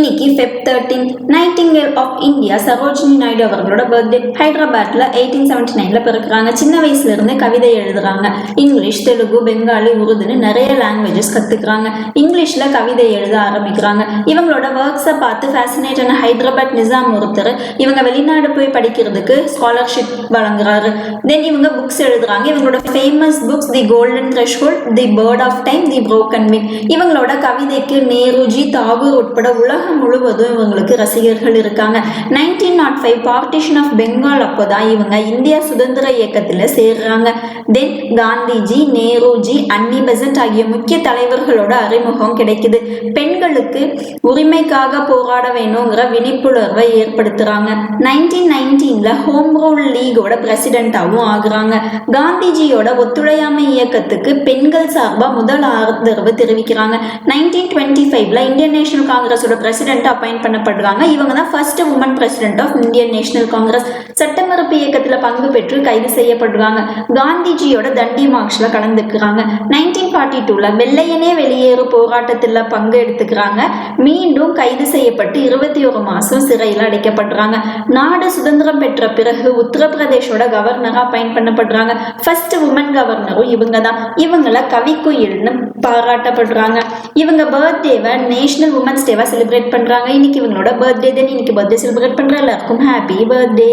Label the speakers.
Speaker 1: இன்னைக்கு Feb 13 nightingale of India Sarojini Naidu அவர்களோட birthday. ஹைதராபாத்ல 1879ல பிறக்கிறாங்க. சின்ன வயசுல இருந்து கவிதை எழுதுறாங்க. இங்கிலீஷ், தெலுங்கு, பெங்காலி, உருதுன்னு நிறைய லாங்குவேஜஸ் கத்துக்கிறாங்க. இங்கிலீஷ்ல கவிதை எழுத ஆரம்பிக்கிறாங்க. இவங்களோட ஒர்க்ஸை பார்த்து ஃபேசினேட் ஆன ஹைதராபாத் நிசாம் ஒருத்தர் இவங்க வெளிநாடு போய் படிக்கிறதுக்கு ஸ்காலர்ஷிப் வழங்குறாரு. தென் இவங்க புக்ஸ் எழுதுறாங்க. இவங்களோட famous books the golden threshold, the bird of time, the broken wing. இவங்களோட கவிதைக்கு நேருஜி, தாகூர் உட்பட உலகம் முழுவதும் இவங்களுக்கு ரசிகர்கள் இருக்காங்க. 1905 பார்ட்டிஷன் ஆஃப் பெங்கால் அப்போதான் இவங்க இந்தியா சுதந்திர இயக்கத்துல சேர்றாங்க. தென் காந்திஜி, நேருஜி, அன்னி பெசன்ட் ஆகிய முக்கிய தலைவர்களோட அறிமுகம் கிடைக்குது. பெண்களுக்கு உரிமைக்காக போராட வேணுங்கிற விழிப்புணர்வை ஏற்படுத்துறாங்க. 1919ல ஹோம் ரூல் லீகோட பிரசிடென்டாவும் ஆகுறாங்க. காந்திஜியோட ஒத்துழையாமை இயக்கத்துக்கு பெண்கள் சார்பா முதல் ஆதரவு தெரிவிக்கிறாங்க. 1925ல இந்தியன் நேஷனல் காங்கிரஸோட பிரசிடென்ட் அப்பாயிண்ட் பண்ணப்படுறாங்க. இவங்க தான் first woman president of Indian National Congress. சட்டமறுப்பு இயக்கத்துல பங்கு பெற்று கைது செய்யப்படுறாங்க. காந்திஜியோட தண்டி மார்ச்ல கலந்துக்கிறாங்க. 1942ல வெள்ளையனே வெளியேறு போராட்டத்துல பங்கு எடுத்துக்கிறாங்க. மீண்டும் கைது செய்யப்பட்டு 21 மாசம் சிறையில் அடைக்கப்படுறாங்க. நாடு சுதந்திரம் பெற்ற பிறகு உத்தரப்பிரதேஷோட கவர்னரா அப்பாயிண்ட் பண்ணப்படுறாங்க. ஃபர்ஸ்ட் உமன் கவர்னரும் இவங்க தான். இவங்கள கவிக்குயில்னு பாராட்டப்படுறாங்க. இவங்க பர்த்டேவை நேஷனல் உமன்ஸ் டேவா செலிப்ரேட் பண்றாங்க. இன்னைக்கு இவங்களோட பர்த்டே. தென் இன்னைக்கு பர்த்டே செலிப்ரேட் பண்ற எல்லாருக்கும் ஹாப்பி பர்த்டே.